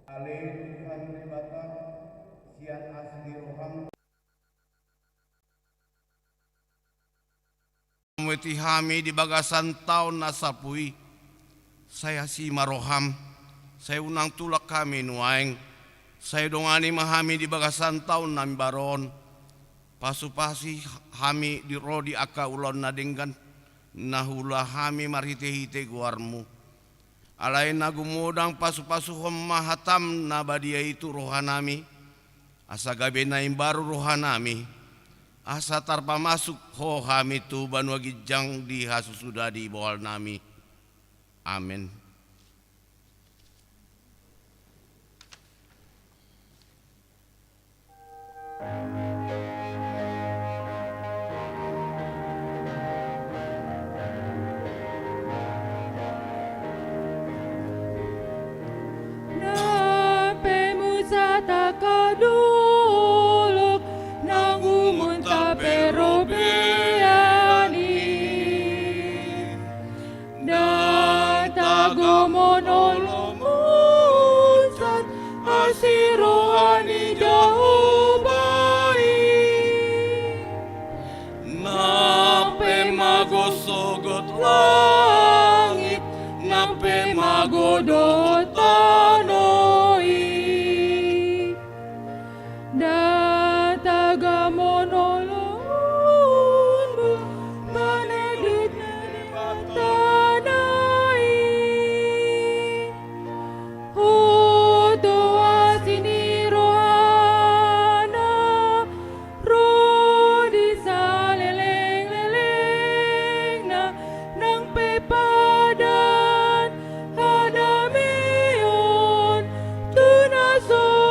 Ale Tuhan ribata sian asli roham weti hami di bagasan taun nasapui saya si maroham saya unang tulak kami nuaing saya dongani mahami di bagasan taun nami baron pasupasi hami di rodi aka ulon nadenggan nahula hami marhite-hite guarmu alain nagumudang pasu-pasu mahatam na badia itu rohanami asa gabe na baru rohanami asa tarpa masuk ho hami tu banua gijang di hasusuda di bawal nami amin. Takadulok nang umunta pero beani dan tagomonolomunsat asiroani jahubai nape magosogot langit nape magodot tanoi dataga monolonmu manedit tanai hutua sini rohana rodi saleleng-leleng na nang pepadan hadamion tunaso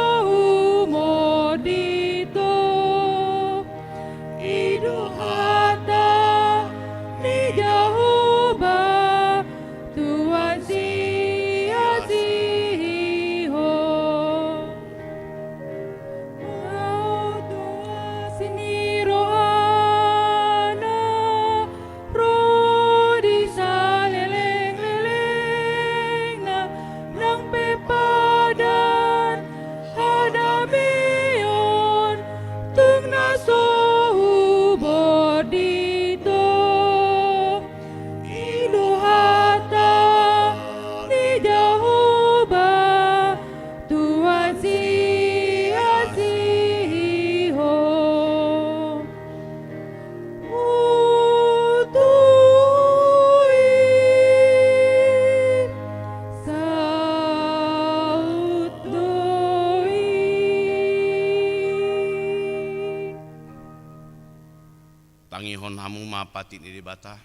tangihon hamu mapati di bata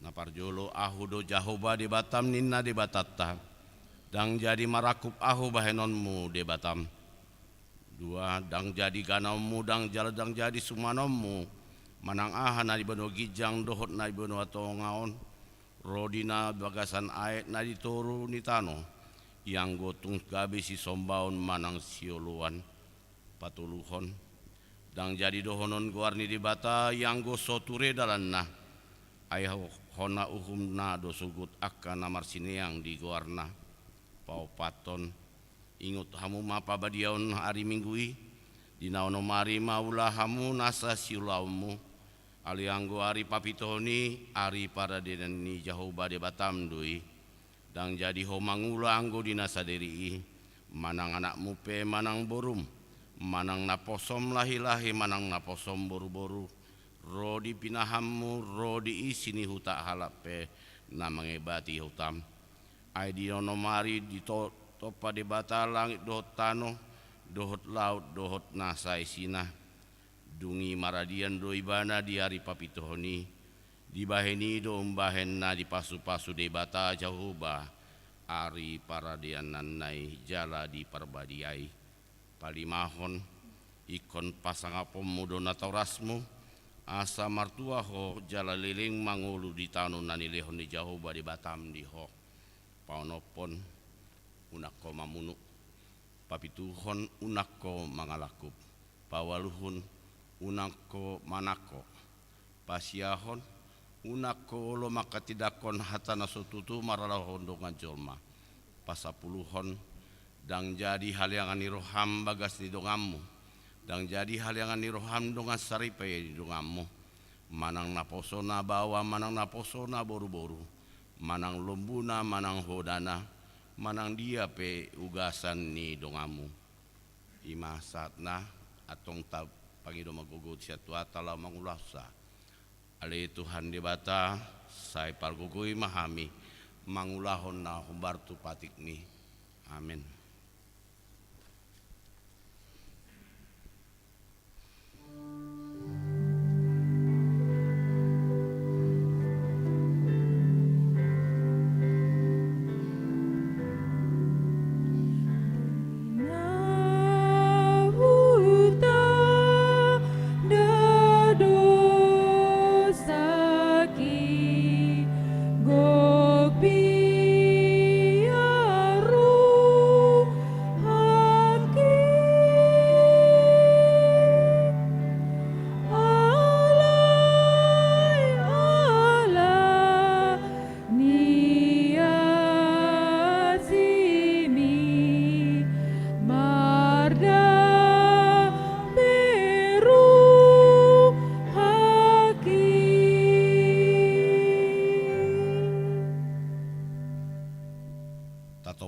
naparjolo ahu do jahoba di batam ninna di batatta dang jadi marakup ahu bahenonmu di batam dua dang jadi ganammu dang jaladang jadi sumanommu manang aha na di bano gijang dohot na di bano atongaon rodina bagasan aet na di toru ni tano yang gotung gabi si sombaon manang sioluan patuluhon dang jadi dohonon guarni di bata yang go soture dalanna ayah hona uhumna dosugut akka namar sineang di guarna pau paton ingut hamu mapa badiaon hari minggui di naono mari maulah hamu nasa siulaumu alianggo hari papitoni hari para deneni jahoba de batam dui dang jadi homangula anggo di nasa deri manang anak mupe manang borum manang naposom lahi-lahi manang naposom boru-boru rodi pinahammu rodi isini huta halape na mengebati hutam ai di onomari di topa de bata langit dohot tano dohot laut dohot nasa isina dungi maradian doi bana di hari papitohoni di baheni do umbahen na di pasu-pasu de bata jahuba ari paradian nanai jala di perbadiai palimahon ikon pasangapom mudona taurasmu asa martua ho jala liling mangulu di tanu nani lehon di jahoba di batam di ho paunopon unakko mamunu papituhon unakko mangalakup pawaluhun unakko manako pasiahon unakko lo makatidakon hatana sotutu maralahon dongan jolma pasapuluhon dang jadi haliangan ni roham bagas ni dongammu, dang jadi haliangan ni roham dongas saripay di dongammu, manang naposona bawa, manang naposona boru-boru, manang lumbuna, manang hodana, manang dia pe ugasan ni dongammu, ima saatna atong tab pangido magugut siya tuatala mangulasa, ale Tuhan di bata, say pargugui mahami, mangulahon na humbartu patik ni, amin.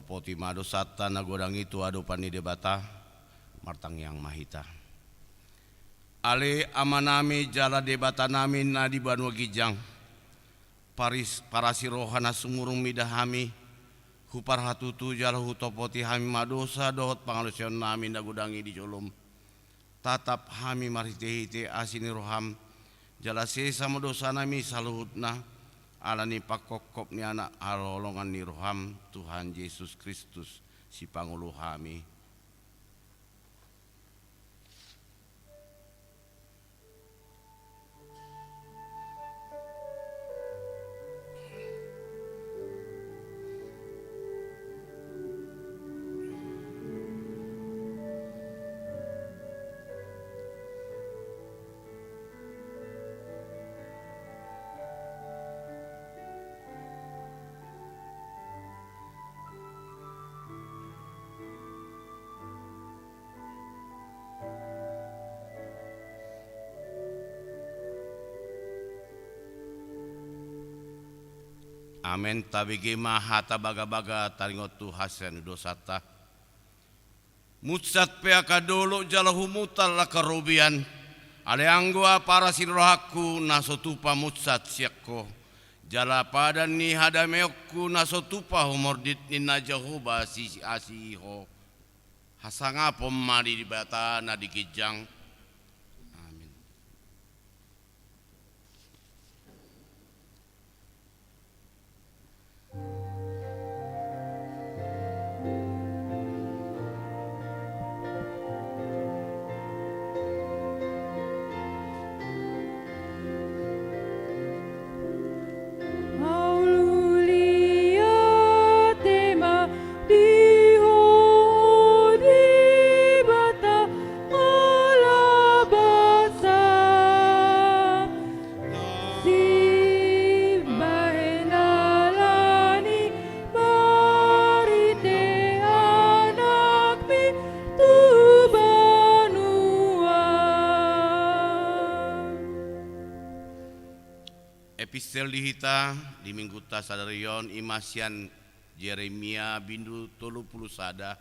Poti mado sata nagodang itu ado pani debata martang yang mahita. Ale amanami jala debata namin na di banwa gijang. Paris parasi rohana sumurung midahami. Hupar hatutu jala hutopoti hami madosa dohot pangalusion namin nagodangi di jolom. Tatap hami marhite-hite asini roham. Jala sesa madosa nami saluhutna. Alani pakokop ni anak alolongan ni roham Tuhan Yesus Kristus si pangulu kami. Amen tabigi mahata baga-baga taringot tu hasen dosata. Mutsat peaka dolo jalahu mutal la karubian. Aleanggua para sinrohaku nasotupa mutsat siakko. Jala padan ni hadameokku nasotupa humordit ni najahuba sisi asiho. Hasanga pomadi di bata na dikijang. Epistel dihita di minggu tasadarion imasian Yeremia bindu 30 sada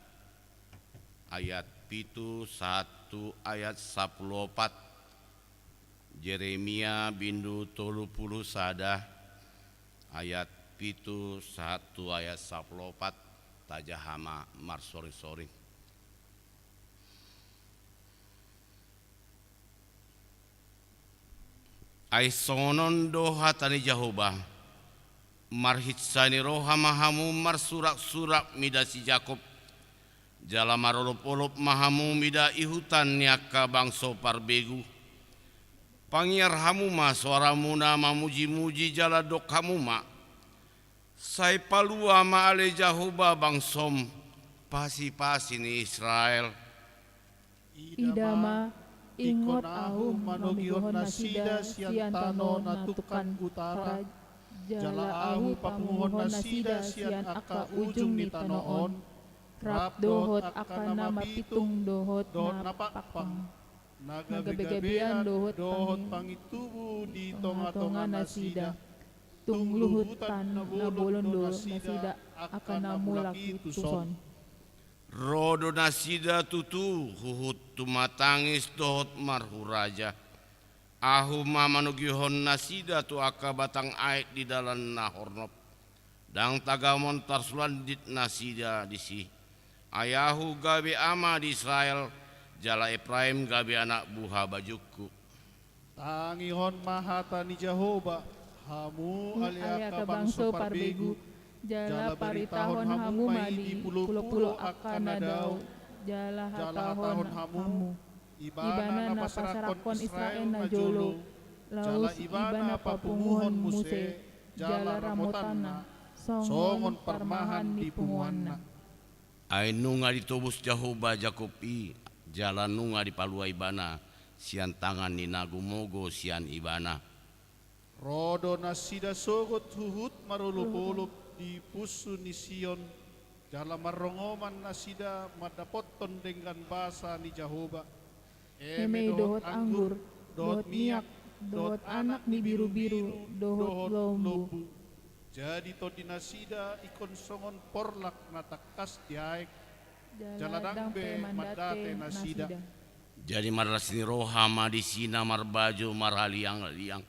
ayat pitu 1 ayat 14. Yeremia bindu 30 sada ayat pitu 1 ayat 14 tajahama marsori-sori. Aisonon doha tani Jahoba marhitsani roha mahamu marsurak-surak mida si Jakob jala marolop-olop mahamu mida ihutan niaka bangso parbegu pangiar hamuma suaramu na mamuji-muji jala dok hamuma sai palua ma ale Jahoba bangsom pasi-pasi ni Israel Idama ingot ahum manugihon na sida sian tano natukan utara jala ahu pamunguhon na sida sian aka ujung ni tanoon Rap dohot akana mapitung dohot napakpang. Nagabegabean dohot pangitubu di tonga-tonga nasida. Tung luhutan na bolondo nasida akana mulaki tuson. Rodo nasida tutu huhut tumatangis dohot marhuraja. Ahu mamanugihon nasida tu aka batang aik di dalam nahornop. Dang tagamon tarsulandit nasida disi. Ayahu gabe ama di Israel, jala Efraim gabe anak buha bajuku. Tangihon mahata ni Jehovah, hamu alia kabangso parbegu, jala paritahon hamu madi, pulo-pulo akan nadau, jala hatahon hamu, ibana na pasarakon Israel na jolo, laus ibana papunguhon muse, jala ramotana, songon parmahan di punguanna. Ay nunga ditubus Jehovah Jakobi, jalan nunga di palua ibana, sian tangan ni nagumogo sian ibana. Rodo nasida sogot huhut marulup-ulup di pusu ni Sion, jala marongoman nasida madapoton dengan bahasa ni Jehovah. Eme dohot anggur, dohot minyak, dohot anak ni biru-biru, dohot lombu. Jadi to dinasida ikon songon porlak natakas diaek jaladang be mandate nasida. Jadi marasini roha madisina marbaju maraliang-liang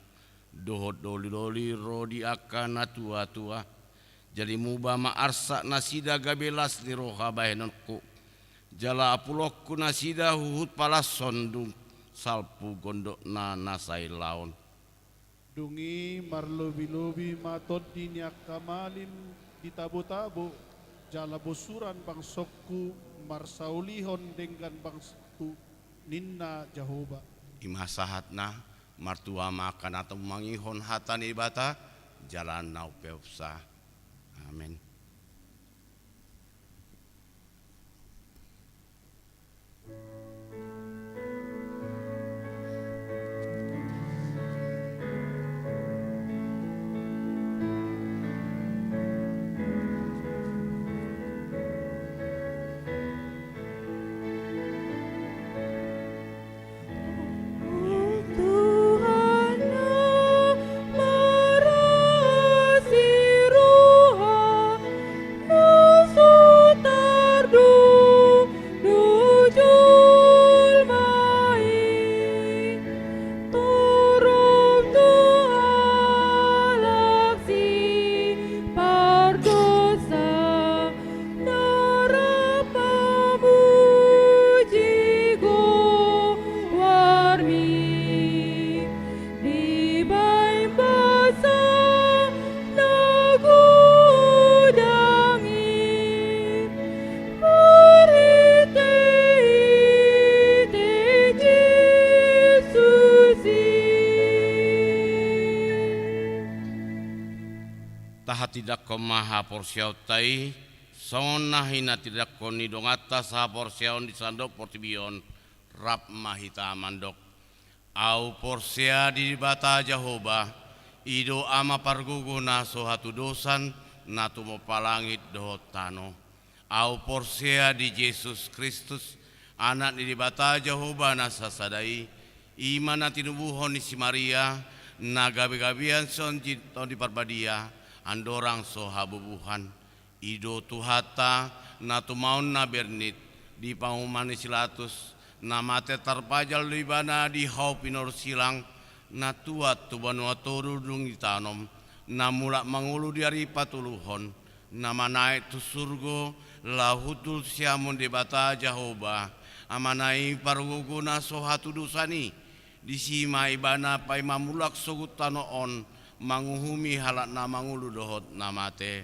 dohot doli-doli rodi akan tua-tua. Jadi muba maarsa nasida gabelas ni roha bahenonku. Jala apulokku nasida huhut palas sondung salpu gondok na nasai laon. Dungi marlobi-lobi matod dinyak kamalin di tabo-tabo jala bosuran bangsokku marsaulihon dengan bangstu ninna Jehovah. Imasahatna martua makan atau mangihon hatan ibata jalan nau peupsa. Amin. Tidak ko maha porsiau tai son nahina tidak ko ni dongata sa porsiau di sandok portibion rap mahita mandok au porsia di bata Jehovah ido ama parguguna so hatu dosan natu mo palangit do tano au porsia di Yesus Kristus anak di bata Jehovah nasasadai iman tinubuhon ni si Maria na gabi-gabian son jito di parbadia andorang so habubuhan ido tuhata na tumaun na bernit di pangumani silatus na mate tarpajal di bana di hau pinor silang na tuat tu banua torudung itanom na mulak mangulu di hari patuluhon na manai tu surgo lahutul siamun di bata Jehovah amanai paruguna so hatu dusani di sima ibana pai mamulak sogut tanoon manguhumi halak na mangulu dohot namate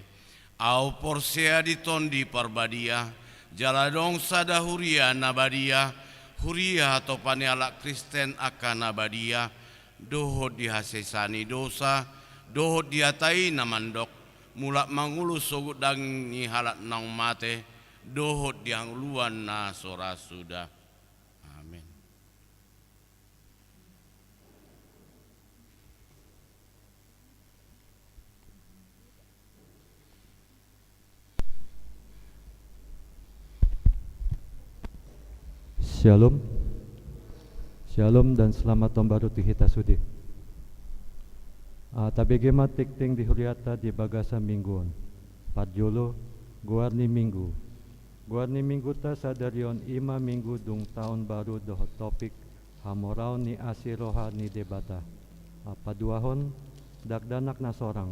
au porsea ditondi parbadia jaladong sada huria nabadia huria atau pane alak Kristen akan nabadia dohot dihasesani dosa dohot diatai namandok mulak mangulu sogut dangi halak nang mate dohot diangluan na sora sudah. Shalom. Shalom dan selamat tahun baru Tuhita Sudi. Tabegema tikting di huriata di bagasa mingguon. Parjolo guarni minggu. Guarni minggu ta sadarion ima minggu dung tahun baru doh topik hamorau ni asiroha ni debata. Paduahon dakdanak na sorang.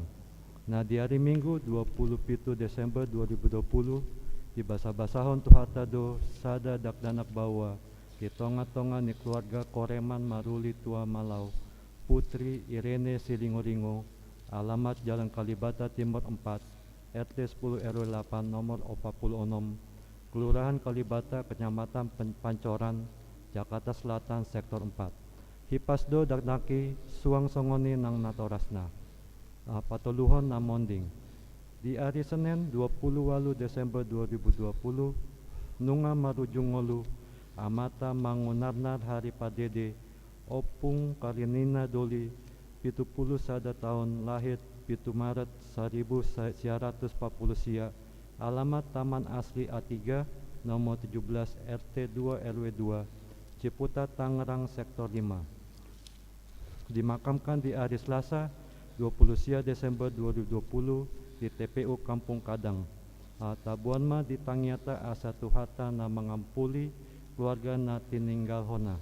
Na di hari Minggu 27 Desember 2020 di basa-basahon tuhata do sada dakdanak bawa di tonga-tonga ni keluarga Koreman Maruli Tua Malau Putri Irene Silingoringo, alamat Jalan Kalibata Timur 4 RT 10 RW 8 nomor 46 Kelurahan Kalibata Kecamatan Pancoran Jakarta Selatan Sektor 4. Hipasdo daknaki suang songoni nang natorasna. Patuluhon namonding. Di hari Senin 28 Desember 2020 nunga marujungolu amata mangunarnar hari padede opung karinina doli 70 sada tahun lahir 7 Maret 1940 sia alamat Taman Asli A3 nomor 17 RT 2 RW 2 Ciputat Tangerang Sektor 5. Dimakamkan di hari Selasa 20 Desember 2020 di TPU Kampung Kadang. Tabuan ma di tangiata asa tuhata na mengampuli keluarga na tininggal hona.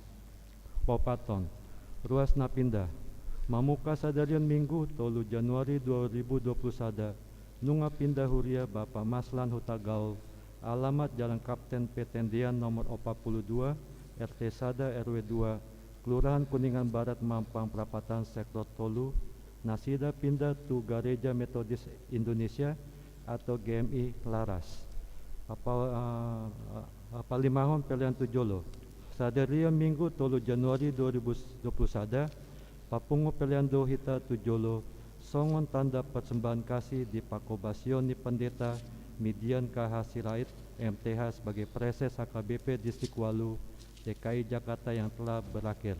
Popaton, ruas na pindah. Mamuka sadarian Minggu 3 Januari 2020 sada. Nunga pindah huria Bapak Maslan Hutagaul. Alamat Jalan Kapten Petendian nomor 42 RT Sada RW 2 Kelurahan Kuningan Barat Mampang Perapatan Sektor Tolu. Nasida pindah tu Gereja Metodis Indonesia atau GMI Laras. Palimahon pilihan tujolo. Sadaria Minggu 3 Januari 2020 sada. Papungo pilihan dohita tujolo. Songon tanda persembahan kasih di Pakobasion ni Pendeta Midian KH Sirait MTH sebagai Preses HKBP Distrik Walu DKI Jakarta yang telah berakhir.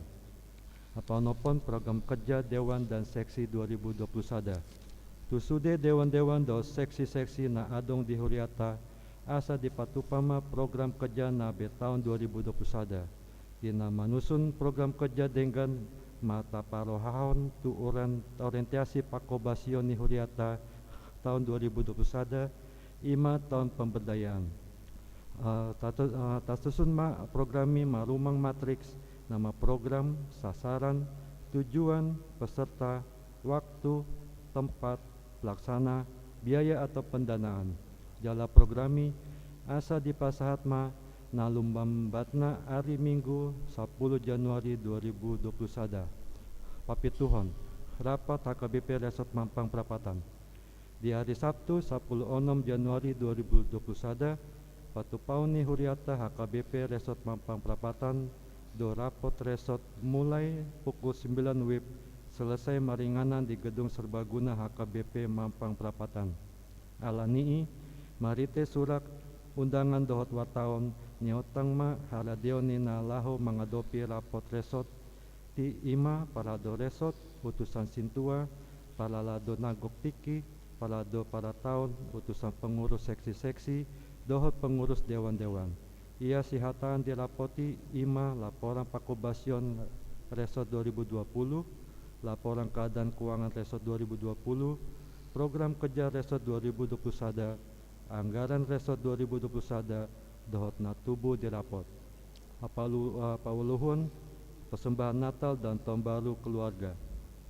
Apanopon program kerja Dewan dan Seksi 2020 sada. Tusude Dewan-Dewan do seksi-seksi na adong di huriata asa dipatupama program kerja na tahun 2020 sada. Dina manusun program kerja dengan mata parohahon tu orientasi Pakobasion ni huriata tahun 2020 sada ima tahun pemberdayaan. Tasusun ma programi marumang matriks nama program, sasaran, tujuan, peserta, waktu, tempat, pelaksana, biaya atau pendanaan. Jala programi asa dipasahatma nalumbambatna hari Minggu 10 Januari 2020 sada. Papituhon, rapat HKBP Resort Mampang Perapatan. Di hari Sabtu 10 Januari 2020 sada, patupauni huriata HKBP Resort Mampang Perapatan do rapot resort mulai pukul 9 WIB selesai maringanan di Gedung Serbaguna HKBP Mampang Perapatan. Alanii marite surat undangan dohot wartawan niotang ma haladeoni na laho mengadopi rapot resort ti ima parado resort utusan Sintua paralado nagok tiki parado para tahun utusan pengurus seksi-seksi dohot pengurus dewan-dewan. Ia sihatan dirapoti ima laporan Pakobasion Resort 2020, laporan keadaan keuangan Resort 2020, program kerja Resort 2020 sada, anggaran Resort 2020 sada, dohot na tubuh dirapot. Pauluhun persembahan Natal dan Tahun Baru keluarga.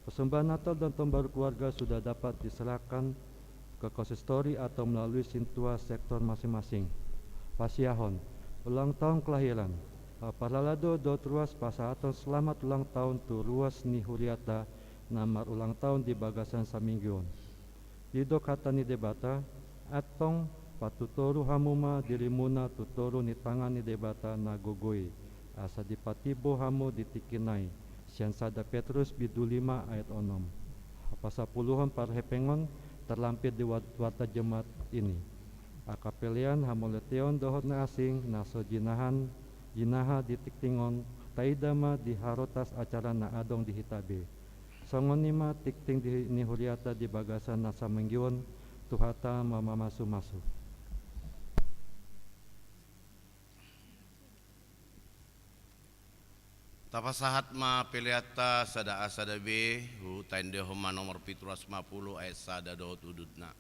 Persembahan Natal dan Tahun Baru keluarga sudah dapat diserahkan ke konsistori atau melalui Sintua sektor masing-masing. Pasiahon, ulang tahun kelahiran. Paralado dot ruas pasahaton selamat ulang tahun tu ruas ni huriata namar ulang tahun di bagasan saminggion. Dido kata ni debata atong patutoru hamuma dirimuna tutoru ni tangan ni debata na gogoi asa dipatibo hamu ditikinai sian sada Petrus bidu 5 ayat 6. Pasapuluhan parhepengon terlampir di warta jemaat ini. Akapelian hamoleteon dohot na asing naso jinaha ditiktingon taidama di harotas acara na adong di hitabe. Songonima tikting di nihuriata di bagasan nasa menggion tuhata mamamasu-masu. Tapasahat ma peliata sada A sada B hu tende homa nomor 750 ayat sada dohot ududna.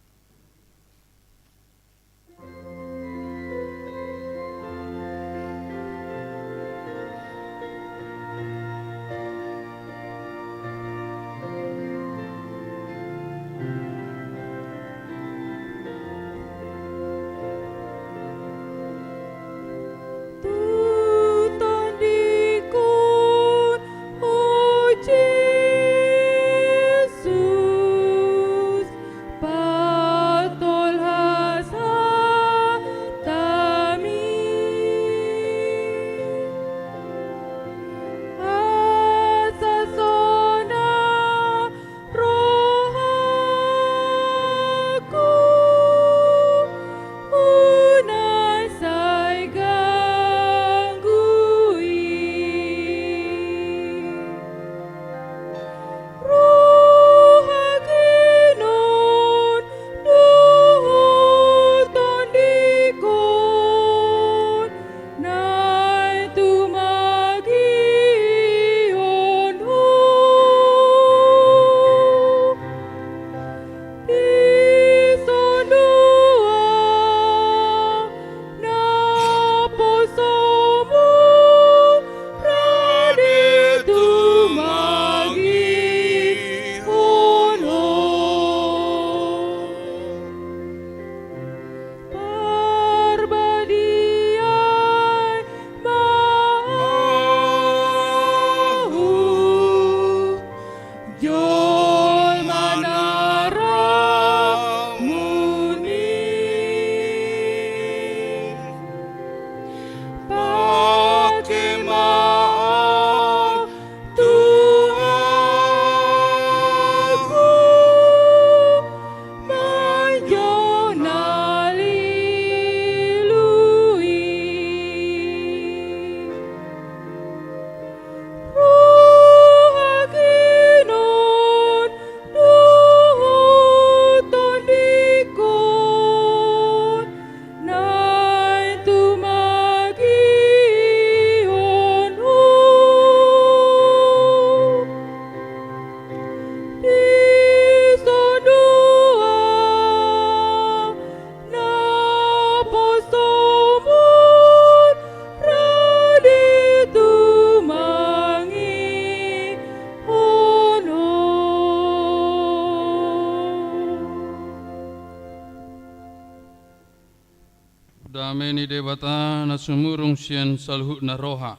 Dameni debata na sumurung sian salhut na roha.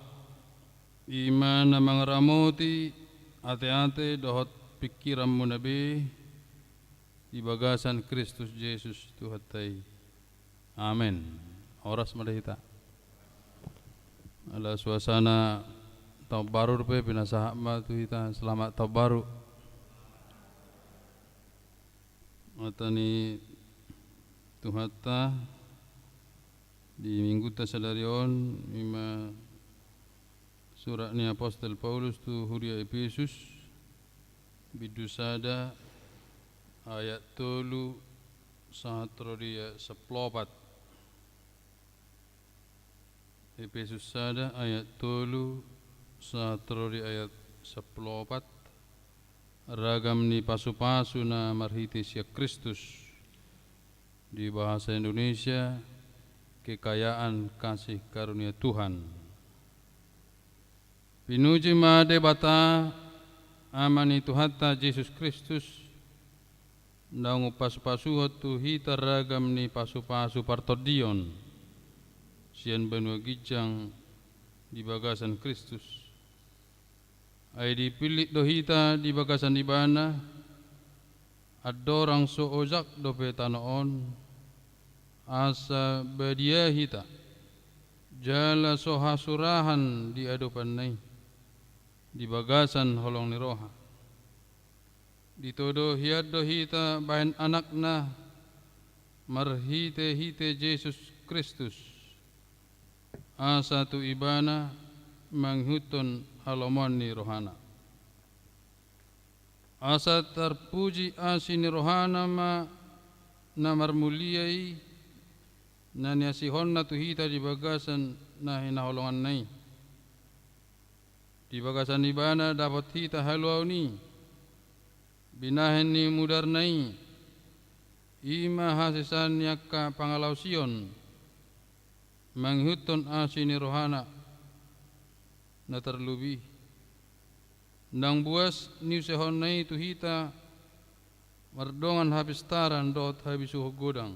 Iman na mga ramoti ate-ate dohot pikiran mo nabi ibagasan Kristus Yesus Tuhatay. Amen. Oras madahita. Ala suasana tahun baru rupe pinasahak ma tuhita selamat tahun baru. Matani Tuhata di minggu tasadarion ima surat ni Apostel Paulus tu huria Efesus bidusada ayat 3 sahatrodia 14. Efesus sada ayat 3 sahatrodia ayat 14. Ragam ni pasu-pasu na marhiti siya Kristus di bahasa Indonesia kekayaan kasih karunia Tuhan. Pinuji ma debata amani Tuhata Yesus Kristus naungu pasu-pasu hotu hita ragam ni pasu-pasu partodion sian benua gijang di bagasan Kristus. Ai dipilih dohita di bagasan di bana adorang so ojak dope tanoon asa badia hita jala soha surahan di adopan nai di bagasan holong ni roha ditodo hiado hita bahan anakna marhite hite Yesus Kristus asa tu ibana manghuton halomon ni rohana asa terpuji asini rohana ma namar muliai na niasihon na tuhita di bagasan na hinaholongan nai di bagasan ibana dapat hita haluau ni binahen ni mudarnai ima hasisan yakka pangalau sion manghuton asini rohana na terlubi nang buas ni sehonai tu hita mardongan habis taran dot habis godang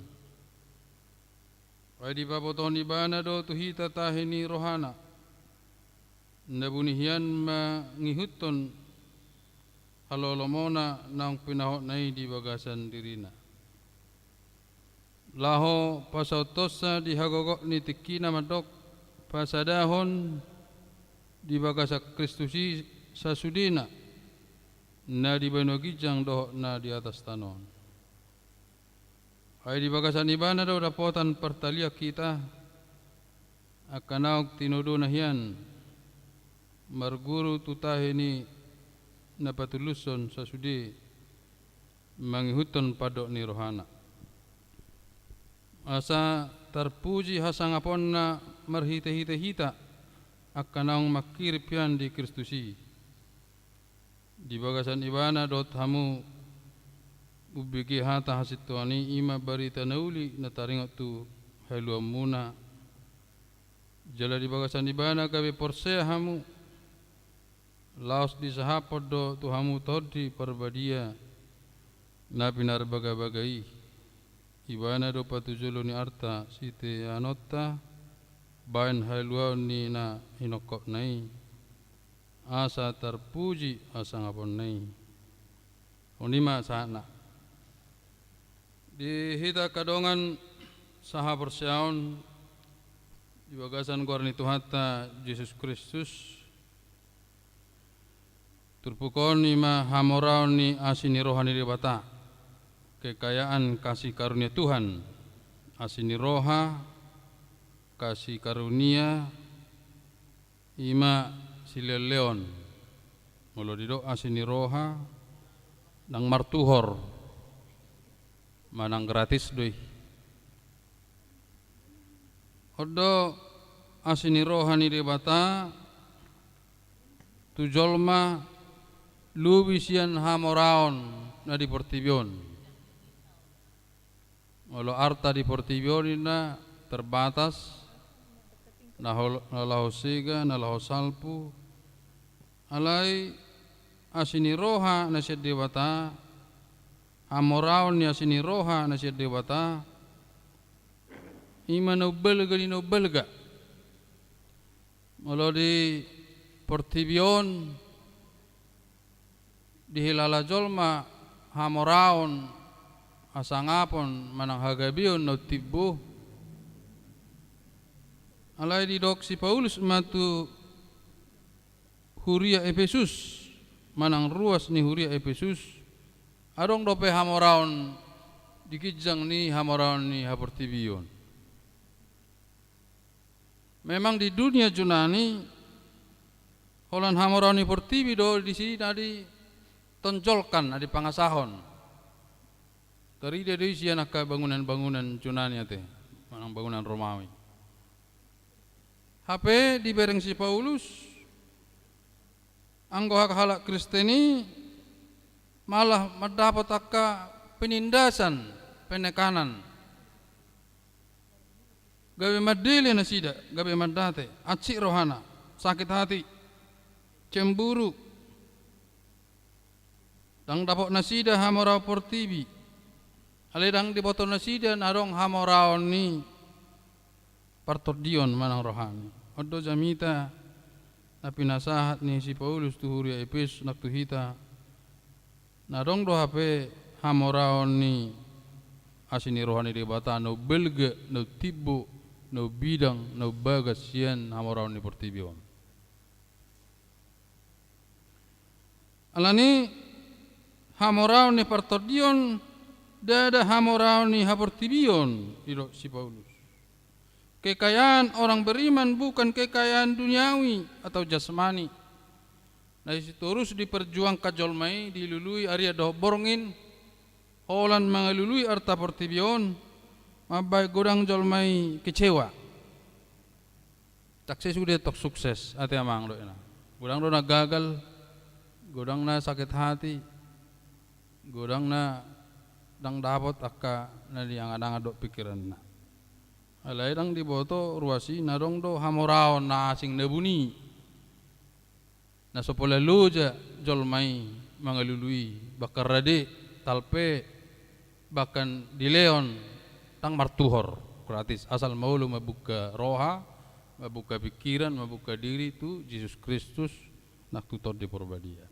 ai di baboton ibana do tu hita tahini rohana nabunihian mangihuton halolomona nang pinahot nai di bagasan dirina laho pasautosa di hagogok ni tikina madok pasadahon di bagasa Kristusi sasudina na di banogijang doh na di atas tanon ai di bagasan ibana do dapotan pertalia kita akanauk tinodo nahian marguru tutahini napatuluson sasudi mangihuton padok ni rohana asa terpuji hasangapon na marhita-hita akanaung makiripian di Kristusi di bagasan ibana dot hamu ubigi hata hasituani ima barita nauli na taringot tu haluam muna jala di bagasan ibana kabe porsea hamu laos di sahapod do tu hamu todi perbadia na pinar baga-bagai ibana do patujulo ni arta site anotta bain haluau ni na hinokop nai asa terpuji asa ngapon nai onima sana di hita kadongan saha persiaon di bagasan korni Tuhata Yesus Kristus turpukon ima hamoraon ni asini rohani ribata kekayaan kasih karunia Tuhan asini roha kasih karunia ima sileleon molo dido asini roha nang martuhor manang gratis doi odo asini roha ni ribata tujolma lubisian hamoraon na di Portibion walau arta di Portibion ina terbatas na laho siga na laho salpu alai asini roha na siya dewata hamoraon ni asini roha na siya dewata ima na ubelga ni na ubelga walau di Portibion di hilala jolma hamoraon asangapon manang hagabion no tibbu alai di dok si Paulus matu huria Efesus manang ruas ni huria Efesus adong dope hamoraon dikijang ni hamoraon ni haportibion memang di dunia Junani holan hamoraon ni portibi do di sini tadi tonjolkan adi pangasahon teri dari sian akka bangunan-bangunan Yunani ate manang bangunan Romawi HP di bereng si Paulus anggo hak halak Kristeni malah mendapat akka penindasan penekanan gawe madili na sida gawe madate acik rohana sakit hati cemburu dang dapok nasida hamorao portibi ale dang di botol nasida narong hamorao ni partodion manang rohani odo jamita tapi nasahat ni si Paulus tuhuria Efesus nak tuhita narong do HP hamorao ni asini rohani di bata no belga no tibbo no bidang no bagasian hamorao ni portibion alani hamorao ni partodion dada hamorao ni haportibion ilo si Paulus kekayaan orang beriman bukan kekayaan duniawi atau jasmani nah isi terus diperjuang kajolmai dilului Arya doh borngin holan mengalului arta portibion mabai godang jolmai kecewa tak sudah tok sukses ate amang do ina Godang do na gagal, godang na sakit hati, godang na dang dapat akka na di angadang do pikiran na. Alay dang diboto ruasi narong do hamoraon na asing nebuni. Na sopola luja jolmai mangalului bakar rade talpe bahkan di leon tang martuhor gratis asal maulu mabuka roha, mabuka pikiran, mabuka diri itu Yesus Kristus nak tutor di Purbadia.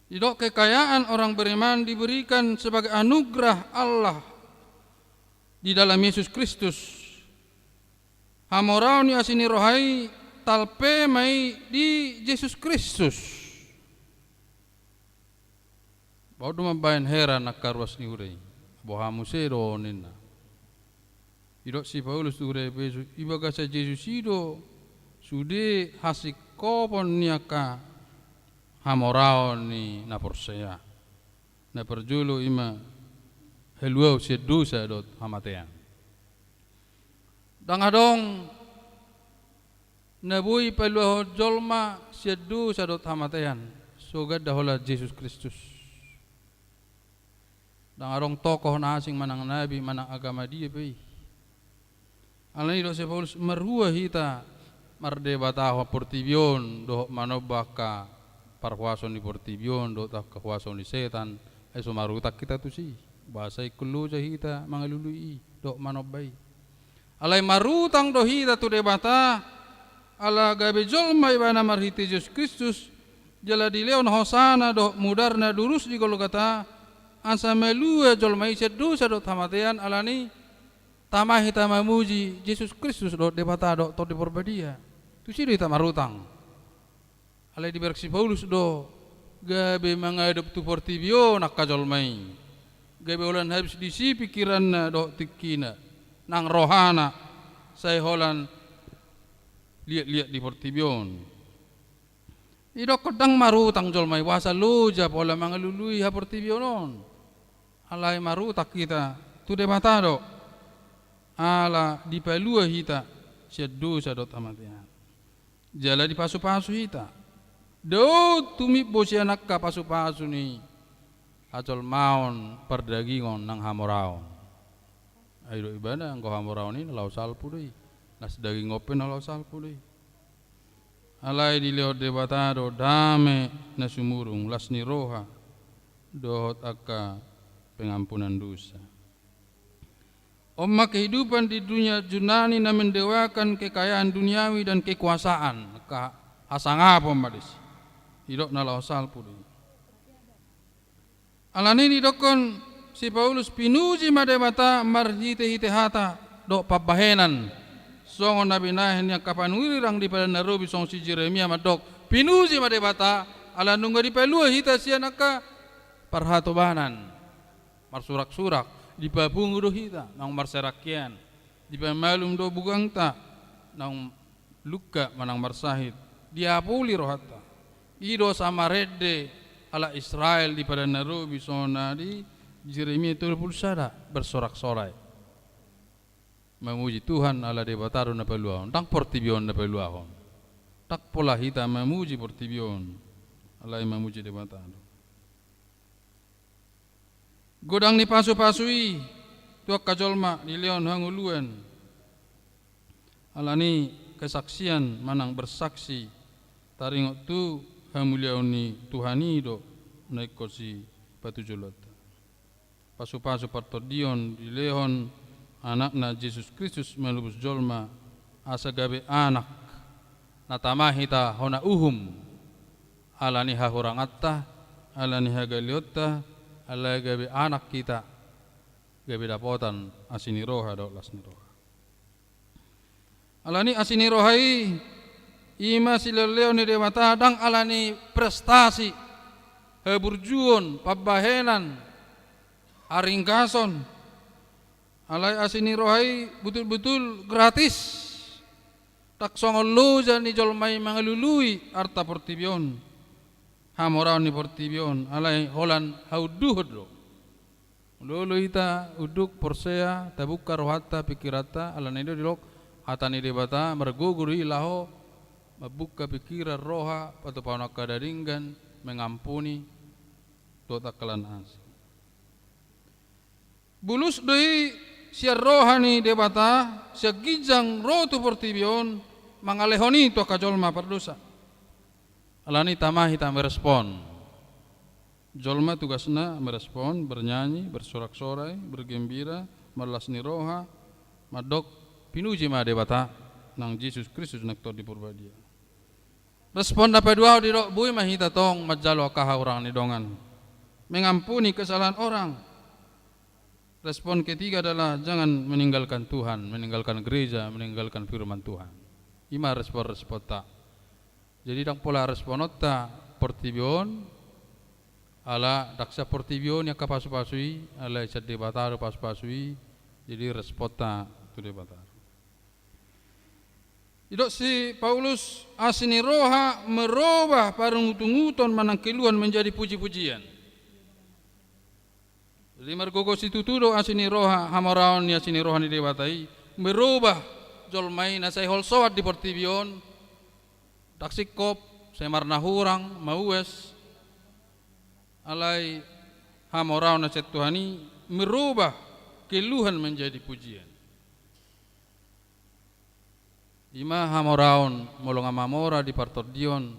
Idok kekayaan orang beriman diberikan sebagai anugerah Allah di dalam Yesus Kristus. Hamoraon ni asini rohai talpe mai di Yesus Kristus. Bau duma bayan heran nak karwas ni urei. Bohamu sedo nina. Idok si Paulus urei besu ibaga sa Yesus ido sude hasik kopon niaka hamoraon ni na porsea. Na perjulu ima heluau sedusa dot hamatean. Dangadong nabui peluah jolma sedu sadot hamatean sogad dahola Yesus Kristus. Dangadong tokoh na asing manang nabi manang agama dia pe. Alani do se Paulus merua hita mardebata ho portibion do manobaka parhuason di portibion do tak kahuason di setan eso marutak kita tu si bahasa ikulu jahita mangalului do manobai. Alai marutang do hita tu debata ala gabe jolma ibana marhiti Yesus Kristus jala di leon hosana do mudarna durus di Golgota asa melue jolma isedu sadot hamatean alani tamah hita mamuji Yesus Kristus do debata do to di Purbadia tu si hita marutang alai di berksi Paulus do gabe mangadop tu portibio nak kajolmai gabe ulan habis disi pikiran do tikina nang rohana saya holan lihat-lihat di portibion. Idok kedang marutang jolmai wasa luja pola mangalului ha portibionon. Alai marutak kita tu debata do. Ala di pelua hita sedu sadot amatian. Jala di pasu-pasu hita. Do tumi bosia nakka pasu-pasu ni. Acol maon perdagingon nang hamoraon. Ayo ibana angko hamoraon ini lau salpu deui. Nas daging open lau salpu deui. Alai di leo debatado dame na sumurung las ni roha dohot akka pengampunan dosa. Omma kehidupan di dunia junani na mendewakan kekayaan duniawi dan kekuasaan ka hasangapa madis. Hidok na lau salpu deui. Alani didokon si Paulus pinuji madebata marhite-hite hata do pabahenan songon nabi nahen yang kapanuirang di pada narobi song si Jeremia madok pinuji madebata ala nunggu di pelua hita sianaka parhatobanan marsurak-surak di babung do hita nang marserakian di pamalum do bugangta nang luka manang marsahid diapuli rohata ido sama redde ala Israel di pada narobi sona di Jeremia itu pulsada bersorak-sorai memuji Tuhan ala debataru na peluahon tak portibion na peluahon tak pola hita memuji portibion ala memuji debataru godang ni pasu-pasui tuak kajolma di leon hanguluan ala ni kesaksian manang bersaksi taringok tu hamuliaun ni Tuhani do naik kursi batu jolot pasu-pasu partodion di leon anakna Yesus Kristus melubus jolma asa gabe anak natamahita hona uhum alani hahurangatta alani hagaliotta ala gabe anak kita gabe dapotan asini roha do lasni roha alani asini rohai ima sileleo ni dewata dang alani prestasi heburjuon pabahenan aringgason alai asini rohai betul-betul gratis tak songol luja ni jolmai mangalului arta portibion hamoraon ni portibion alai holan hauduhud do lolo ita uduk porsea tabukka rohata pikirata alani do dilok hatani debata merguguri laho mabuka pikiran roha atau pauna kadaringgan mengampuni dota kelan asi. Bulus doi sia rohani debata sia gijang roh tu pertibion mangalehoni tu kajolma perdosa. Alani tamahi ta merespon. Jolma tugasna merespon, bernyanyi, bersorak-sorai, bergembira, melasni roha, madok pinuji ma debata nang Yesus Kristus nekto di purbadia. Respon dapat dua di dok bui mahita tong majalo kaha orang ni dongan. Mengampuni kesalahan orang. Respon ketiga adalah jangan meninggalkan Tuhan, meninggalkan gereja, meninggalkan firman Tuhan. Ima respon tak. Jadi dang pola respon ta pertibion ala daksa pertibion yang kapasu-pasui ala isa debatar pas-pasui jadi respon ta tu debatar. Idok si Paulus asini roha merubah parungutung-uton manangkiluan menjadi puji-pujian. Jadi margogo situ tudo asini roha hamaraon ni asini roha ni debatai merubah jolmai nasai holsoat di pertibion taksikop semarna hurang maues alai hamaraon naset Tuhani merubah keluhan menjadi pujian. Ima hamoraon molong amamora di partodion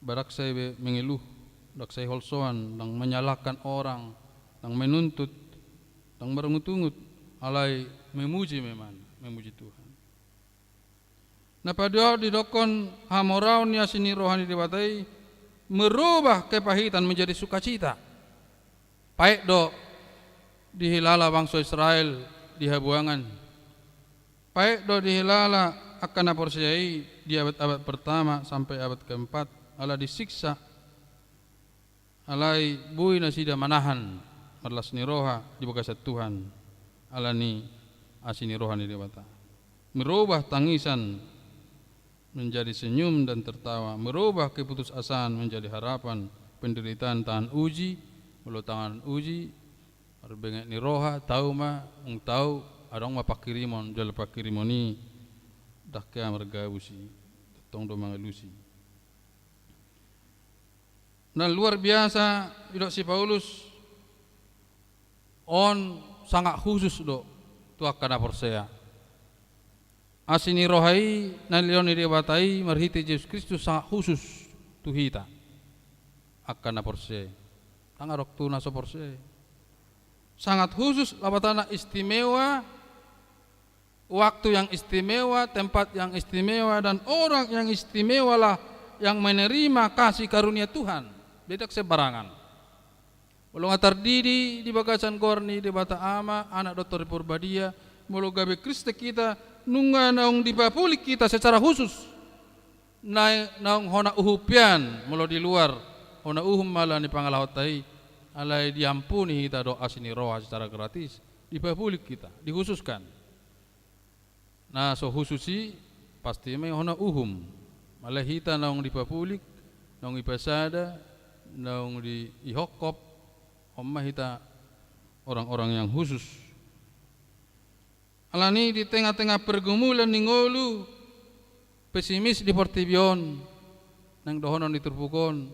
barak saya mengeluh dak saya holsoan dan menyalahkan orang dan menuntut dan merengut-ungut alai memuji memuji Tuhan. Nah pada didokon hamoraon ya sini rohani debatai merubah kepahitan menjadi sukacita. Baik do dihilala bangsa Israel di habuangan. Baik do dihilala akan aporsiyai di abad-abad pertama sampai abad keempat ala disiksa alai bui nasida manahan marlas ni roha di bekasat Tuhan alani asini rohani dewata merubah tangisan menjadi senyum dan tertawa, merubah keputusasaan menjadi harapan, penderitaan tahan uji mulo tangan uji arbengek ni roha tahu ma ung tahu adong ma pakirimon jal pakirimoni dakka marga usi tong do mangalusi. Nah luar biasa idok si Paulus on sangat khusus do tu akan aporsea asini rohai nalion debatai marhiti Yesus Kristus sangat khusus tu hita akan aporsea tangarok tu naso porsea sangat khusus labatana istimewa, waktu yang istimewa, tempat yang istimewa dan orang yang istimewa lah yang menerima kasih karunia Tuhan. Bedak sebarangan. Mulu ngatar didi di bagasan korni di bata ama anak dokter Purbadia mulu gabe Kristen kita nunga naung dipapulik kita secara khusus. Naung hona uhupian mulu di luar hona uhum malah di pangalahotai alai diampuni kita doa sini roha secara gratis dipapulik kita dikhususkan. Nah so khususi pasti me hona uhum malah kita naung dipapulik naung ipasada naung di ihokop omma kita orang-orang yang khusus. Alani di tengah-tengah pergumulan ningolu pesimis di portibion nang dohonon diturpukon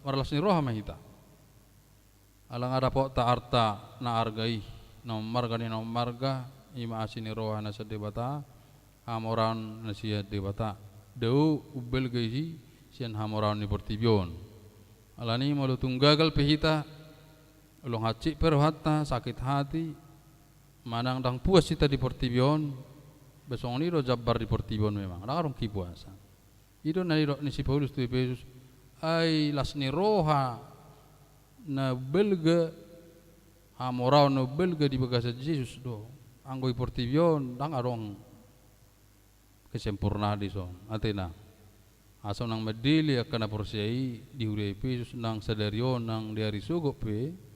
marlas ni roha mahita. Alang ada po ta arta na argai na marga ni na marga ima asini roha na sa debata hamoran na siya debata deu ubel gaji sian hamoran ni portibion. Alani malutung gagal pehita ulong haci perhatta sakit hati manang dang puas kita di portibion besong ni ro jabbar di portibion memang darong kipuasa ido na iro ni si Paulus tu Yesus ai lasni roha na belga hamorau na belga di bagasa Yesus do anggoi portibion dang arong kesempurna di son atena aso nang medili akan aporsiai di hure Yesus nang sadarion nang diari sugop pe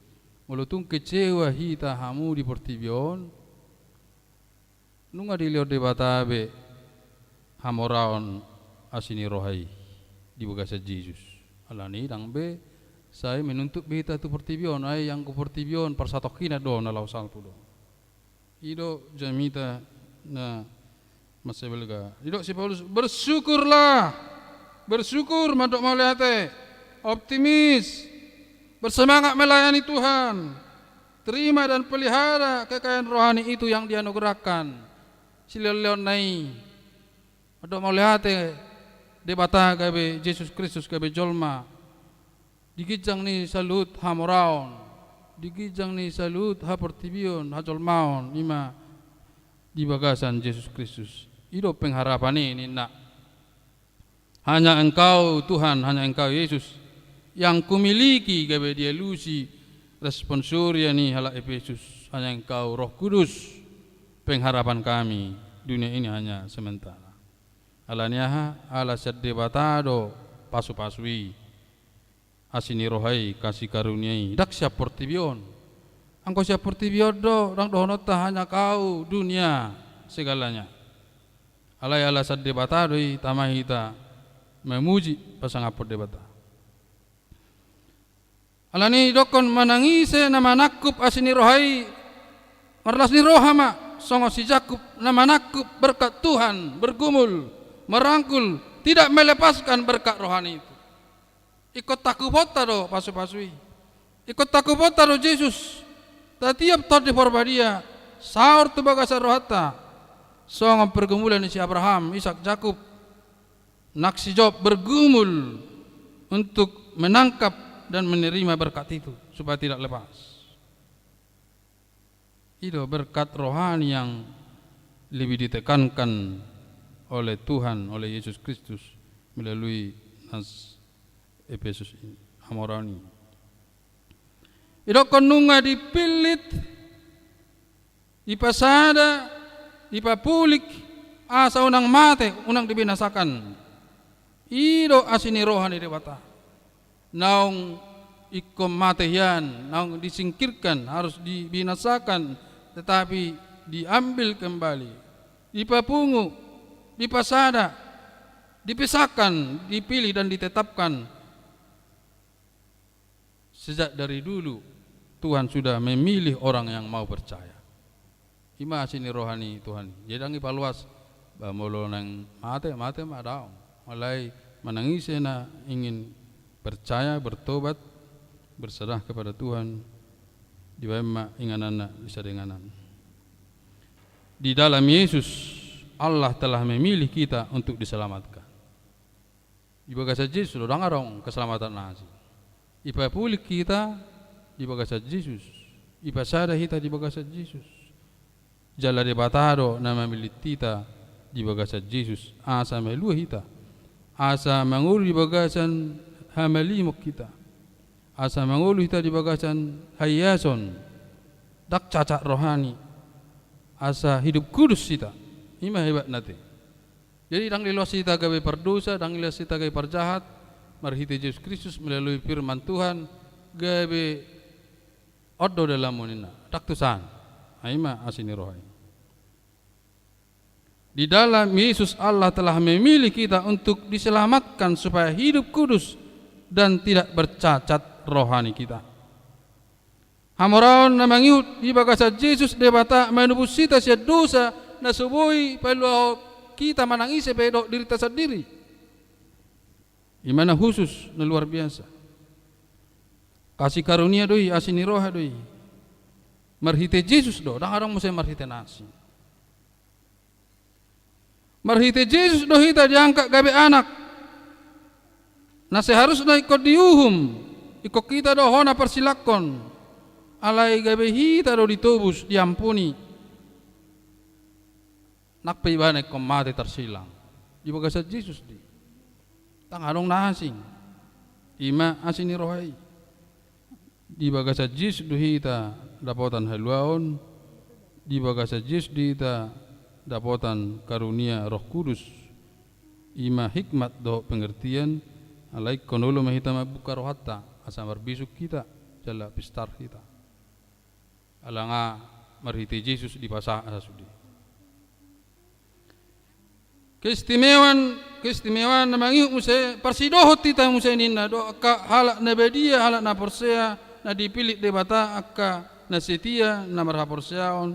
mulutung kecewa hita hamu di portibion nunga dilior de batabe hamoraon asini rohai di bagasa Yesus alani dang be saya menuntut beta tu portibion ai yang ku portibion persatokina do na law salpu do ido jamita na masih belga. Didok si Paulus, bersyukurlah, bersyukur madok mau lihat, optimis, bersemangat melayani Tuhan, terima dan pelihara kekayaan rohani itu yang dianugerahkan. Sileleon nai, madok mau lihat, debata gabe Yesus Kristus gabe jolma, digijang ni salut hamoraon, digijang ni salut hapertibion hajolmaon, ima di bagasan Yesus Kristus. Hidup pengharapan ini nak. Hanya Engkau Tuhan, hanya Engkau Yesus yang kumiliki gabe dia lusi responsoria ni hala Efesus. Hanya Engkau Roh Kudus pengharapan kami. Dunia ini hanya sementara. Alaniaha ala sadde batado pasu-pasui asini rohai kasih karuniai dak siap portibion. Angkau siap portibion do rang dohonota hanya Kau dunia segalanya. Alai ala sadde batado tamahita memuji pasang apot debata. Alani dokon menangise nama nakup asini rohai marlas ni rohama songo si Jakub nama nakup berkat Tuhan bergumul merangkul tidak melepaskan berkat rohani itu. Ikut takubota do pasu-pasui. Ikut takubota do Yesus. Tiap tor di porbadia saur tu bagasa rohata songo pergumulan si Abraham, Ishak, Jakub. Naksi Job bergumul untuk menangkap dan menerima berkat itu supaya tidak lepas. Itu berkat rohani yang lebih ditekankan oleh Tuhan, oleh Yesus Kristus melalui nas Efesus ini, Amorani. Itu konunga dipilit, dipasada, dipapulik, asa unang mate, unang dibinasakan. Ido asini rohani dewata. Naung ikom matehian, naung disingkirkan, harus dibinasakan, tetapi diambil kembali, dipapungu, dipasada, dipisahkan, dipilih dan ditetapkan. Sejak dari dulu Tuhan sudah memilih orang yang mau percaya. Ima asini rohani Tuhan. Jadi paluas bamolo nang mate madaong. Mulai menangis na ingin percaya, bertobat, berserah kepada Tuhan. Di bawah inganan bisa denganan. Di dalam Yesus Allah telah memilih kita untuk diselamatkan. Di bagasa Yesus sudah ngarong keselamatan nasi. Ipa pulik kita di bagasa Yesus. Ipa sada kita di bagasa Yesus. Jala de batado nama milik kita di bagasa Yesus. Asa melu kita. Asa mangulu di bagasan hamalimuk kita. Asa mangulu kita di bagasan hayason. Dak cacat rohani. Asa hidup kudus kita. Ima hebat nanti. Jadi dang lilos kita gawe perdosa, dang lilos kita gawe perjahat, marhiti Yesus Kristus melalui firman Tuhan gawe odo dalam monina. Dak tusan. Ima asini rohani. Di dalam Yesus Allah telah memilih kita untuk diselamatkan supaya hidup kudus dan tidak bercacat rohani kita. Hamoraon namangiut di bagasa Yesus debata menubus kita sia dosa na subui pelu kita menangisi pedok diri kita sendiri. Imana khusus na luar biasa. Kasih karunia doi asini roha doi. Marhite Yesus do, dang orang mesti marhite nasi. Marhite Yesus do hita diangkat gabe anak. Nah seharusnya ikut diuhum, ikut kita do hona persilakon. Alai gabe hita do ditubus, diampuni. Nak pibane kom mati tersilang. Di bagasa Yesus di. Tang adong nasing. Ima asini rohai. Di bagasa Yesus do hita dapatan haluaon. Di bagasa Yesus di hita dapatan karunia Roh Kudus. Ima hikmat do pengertian alai konolo mahita mabuka rohata asa marbisuk kita jala pistar kita. Alanga marhiti Yesus di pasah asa sudi. Keistimewaan namangi muse parsidohot kita muse nina do akka halak na bedia halak na porsea na dipilih debata akka na setia na marha porseaon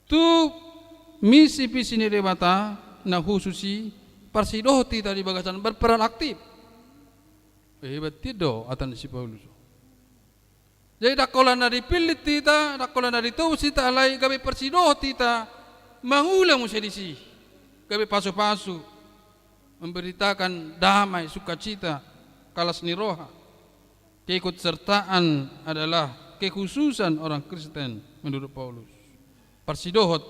tu misi visi ni rebata na khususi parsidoh tita di bagasan berperan aktif. Hebat tido atan si Paulus. Jadi dakola na dipilih tita, dakola na ditahu sita alai gabe parsidoh tita mengulang musedisi. Gabe pasu-pasu memberitakan damai sukacita kalas niroha. Keikutsertaan adalah kekhususan orang Kristen menurut Paulus. Parsidohot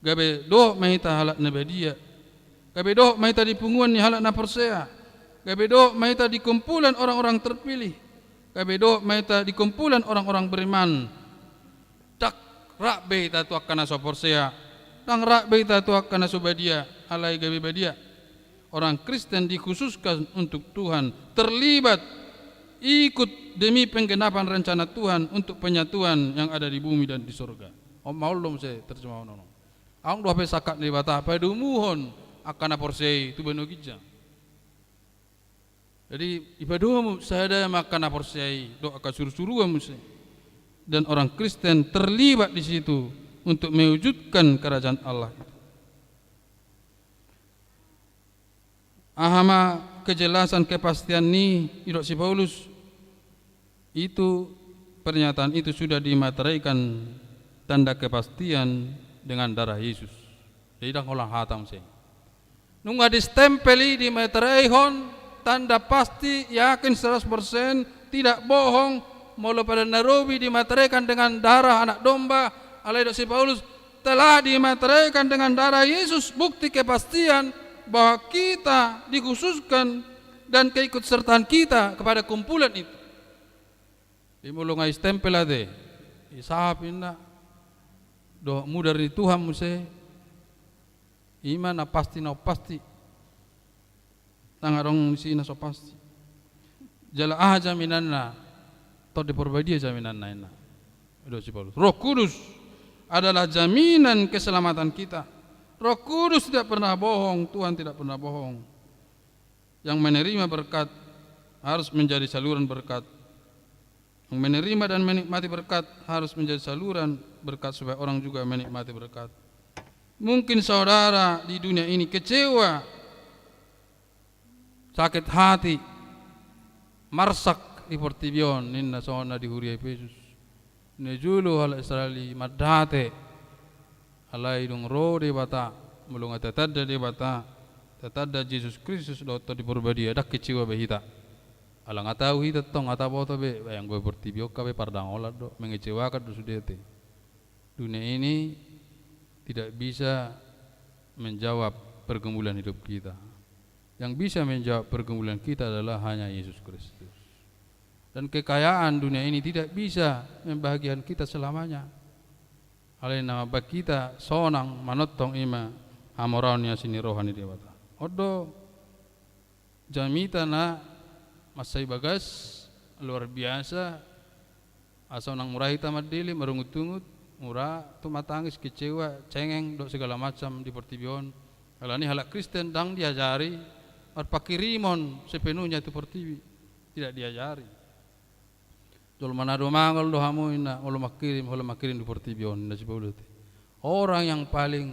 gabe doh mahita halak nabadia, gabe doh mahita di punguan ni halak na persea, gabe doh mahita di kumpulan orang-orang terpilih, gabe doh mahita di kumpulan orang-orang beriman. Tak rak beita tu akan aso persea, dang rak beita tu akan aso badia, alai gabe badia. Orang Kristen dikhususkan untuk Tuhan, terlibat ikut demi penggenapan rencana Tuhan untuk penyatuan yang ada di bumi dan di surga. Maulum saya terjemah nono. Ang dua pesakat ni bata pada umuhon akan aporsei tu beno gija. Jadi ibadah saya ada makan aporsei doa kasur-suruan musi. Dan orang Kristen terlibat di situ untuk mewujudkan kerajaan Allah. Ahama kejelasan kepastian ni idok si Paulus itu pernyataan itu sudah dimateraikan tanda kepastian dengan darah Yesus. Jadi dah ngolah hatam saya. Nunggu distempeli di materaihon tanda pasti yakin 100% tidak bohong mula pada Nairobi dimateraikan dengan darah anak domba. Alai dok si Paulus telah dimateraikan dengan darah Yesus, bukti kepastian bahwa kita dikhususkan dan keikutsertaan kita kepada kumpulan itu. Di mulungai stempel ade, isahapin na, doa muda dari Tuhan muse, iman na pasti, tangarong sina so pasti. Jala jaminan na, atau diperbadia jaminan na ina. Roh Kudus adalah jaminan keselamatan kita. Roh Kudus tidak pernah bohong, Tuhan tidak pernah bohong. Yang menerima berkat harus menjadi saluran berkat. Yang menerima dan menikmati berkat harus menjadi saluran berkat supaya orang juga menikmati berkat. Mungkin saudara di dunia ini kecewa, sakit hati, marsak di Portibion, ninna sona di Huria Yesus. Nejulu hal Israeli madate alai dong ro de bata mulunga tatadda de bata tatadda Yesus Kristus doto di Purbadia dak kecewa behita alang atau hita tong atau boto be yang gue Portibio kabe pardang olat do mengecewakan do sudete. Dunia ini tidak bisa menjawab pergumulan hidup kita. Yang bisa menjawab pergumulan kita adalah hanya Yesus Kristus. Dan kekayaan dunia ini tidak bisa membahagiakan kita selamanya. Alai nama bak kita sonang manotong ima amoraunya sini rohani dewata. Odo jamita na masai bagas luar biasa. Asal nang murah hitam adili merungut-ungut murah tu matangis kecewa cengeng dok segala macam di Portibion. Kalau ini halak Kristen dang diajari pakirimon sepenuhnya itu Portibi tidak diajari. Jol manado mangal do hamuina olo makirim di Portibion na si Paulus. Orang yang paling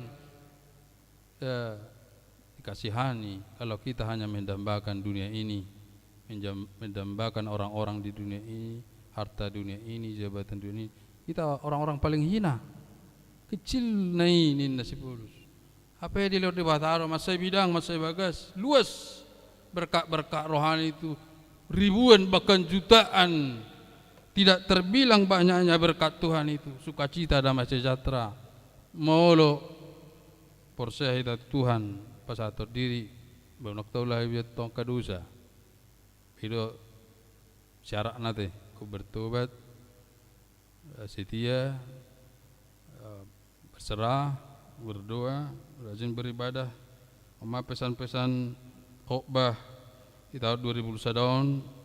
dikasihani kalau kita hanya mendambakan dunia ini, mendambakan orang-orang di dunia ini, harta dunia ini, jabatan dunia ini, kita orang-orang paling hina, kecil naik na si Paulus. Apa yang dilihat di Bataro, masai bidang, masai bagas, luas berkat-berkat rohani itu ribuan bahkan jutaan. Tidak terbilang banyaknya berkat Tuhan itu, sukacita damai sejahtera. Molo porseh itu Tuhan pas atur diri, banyak taulah biat tong kadusa. Itu syarat nate, ku bertobat, setia, berserah, berdoa, rajin beribadah. Oma pesan-pesan khotbah di tahun 2021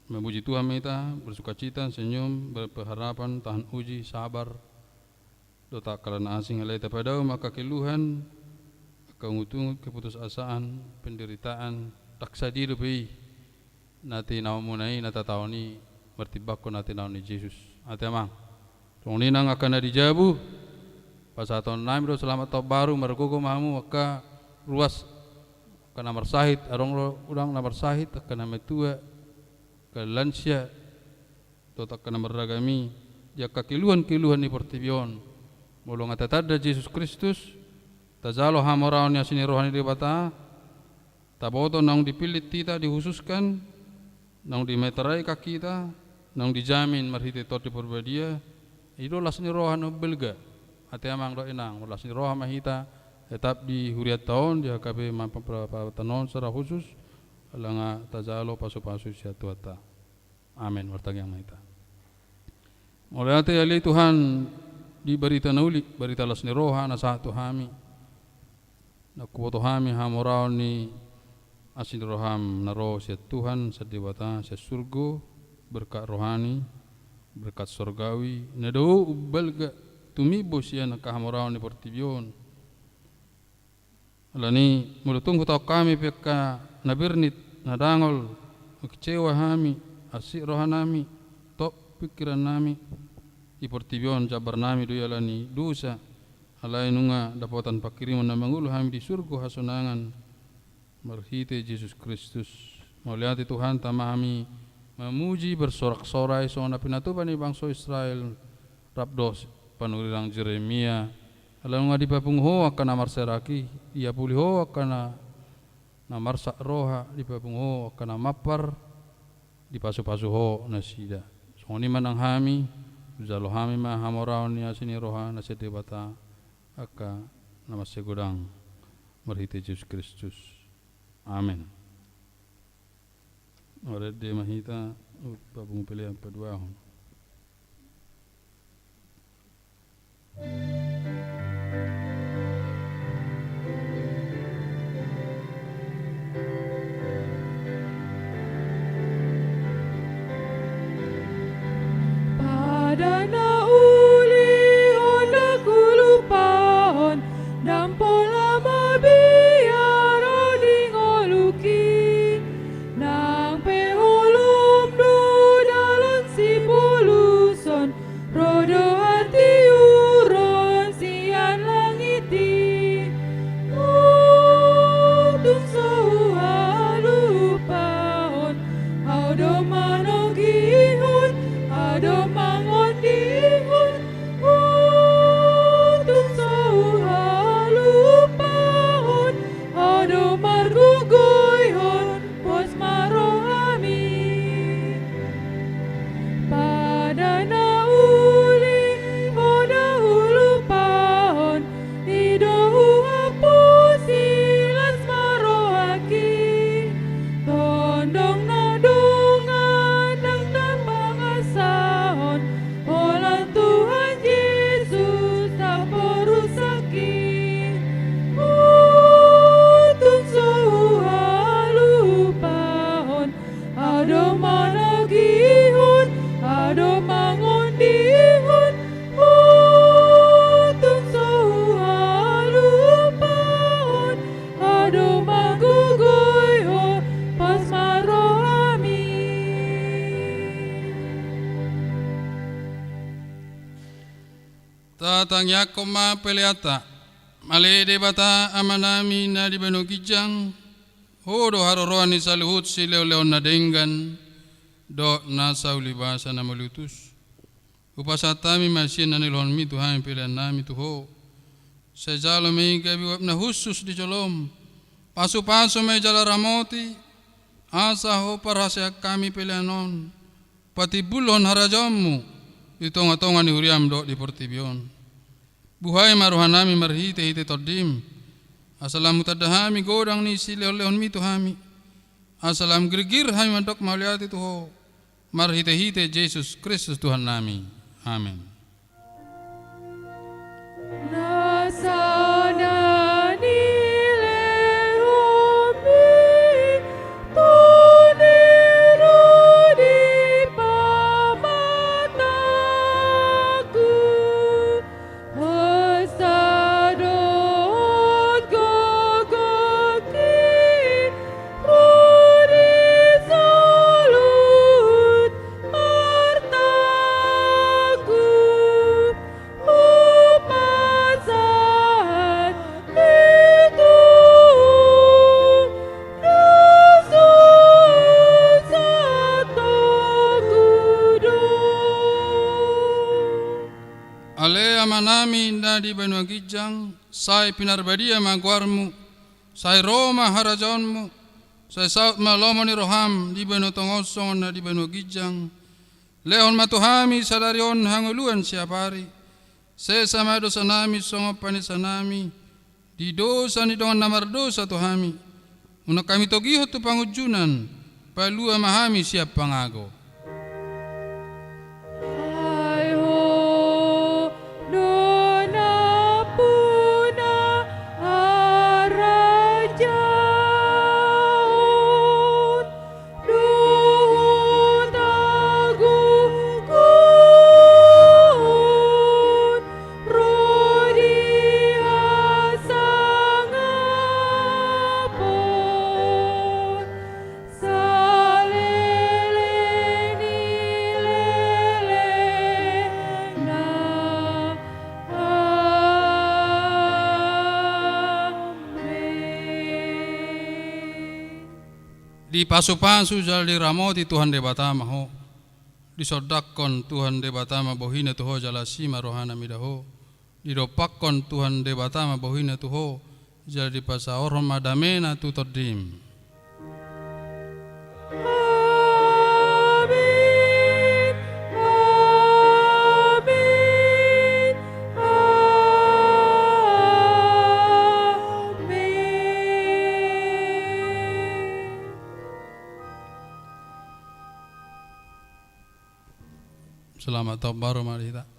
memuji Tuhan kita, bersukacita, senyum, berharapan, tahan uji, sabar. Doa karena asing alai tapadau maka keluhan, keungut-ungut, keputusasaan, penderitaan, taksa diri pi. Nati namunai nata tahuni bertibakko nati nauni Yesus. Ate amang. Tong ninang akan dijabu Pasaton nami do selamat tau baru mergogo mahamu ka ruas ka namar sahit arong udang namar sahit ka nama tua ka lansia totak ka namar ragami ya ka kiluhan ni portibion mulung atatada Yesus Kristus tajalo hamoraon ya sini rohani di bata taboto nang dipilit kita dihususkan nang dimeterai kaki kita nang dijamin marhite tot di perbadia idolas ni rohan belga ate amang do inang ulas ni roha mahita tetap di huriat tahun dia kabe tanon secara khusus alanga tajalo pasu-pasu sia tuata amin wartagyang mahita mulai ate ali Tuhan di berita nauli berita las ni roha na sa tuhami na kuoto hami hamoraon ni asin roham na roh sia Tuhan sa dewata sia surgo berkat rohani berkat surgawi na do belga tumibo siya nakahamoraon ni portibion alani mulutung tau kami peka nabirnit nadangol kecewa hami asik rohanami tok pikiran nami di portibion jabar nami do yalani dosa alai nunga dapatan pakiriman na mangulu hami di surga hasunangan marhite Yesus Kristus mauliati Tuhan tamami memuji bersorak-sorai soal pinatupan ni bangsa Israel rabdos panulirang Jeremia alam nga di papungho akan namar seraki ia puliho akan namar sakroha di papungho akan namapar di pasu-pasu ho nasida soni manang hami uzalo hami ma hamoraon ni asini roha naside bata aka nama segudang marhite Yesus Kristus amin ore de mahita papung pilihan kedua Pada na uli honda kulupaon dampola mabiar dingoluki nang pehulum do dalan si puluson rodo hati uron sian langiti tung sohalupaon audo manogihun ado mangon dihun tung sohalupaon ado margugoyhon pos marohami pada na uli hoda hulupaon idohu hapusilas marohaki tondong na dungan nang napangasahon olan Tuhan Yesus taporusaki tung sohalupaon ado managihun ado mangondihun tung sohalupaon ado magugoyhon pas marohami tatang yakoma peleata male de bata amanami na di benokijang hodo haroroan ni saluhut si leo na denggan do na saulibasa na malutus upasatami masin na nilhon mi Tuhan pilihan nami tuho sejalo may gabi wap na husus di jolom pasu-pasu may jala ramoti asa ho parasya kami pilihanon pati bulon harajamu itonga-tonga ni huriam do di portibion buhay maruhan nami marhite-hite todim asalamu tadahami godang ni silehon mi tuhami asalam gergir hami mandok mauliati tuho marhite-hite Yesus Kristus Tuhan nami amin nasanani lehomi tonero di pamataku hasadot gogoki rodi salut hartaku lea manami na di benua kijang, sai pinarbadia maguarmu, sai Roma harajonmu, sai saut malomoni roham di benua tongosong na di benua kijang, lehon matuhami sadarion hanguluan siapari, sesama dosa nami songopani sanami, di dosa ni dongan namar dosa tuhami, una kami togiho tu pangujunan, palua mahami siap pangago. Di pasu-pasu jali ramoti Tuhan de batama ho, disodakon Tuhan de batama bohina tuho jala sima rohana midaho, didopakon Tuhan de batama bohina tuho jala di pasa oron madamena tutodim. Selamat tahun baru mari kita.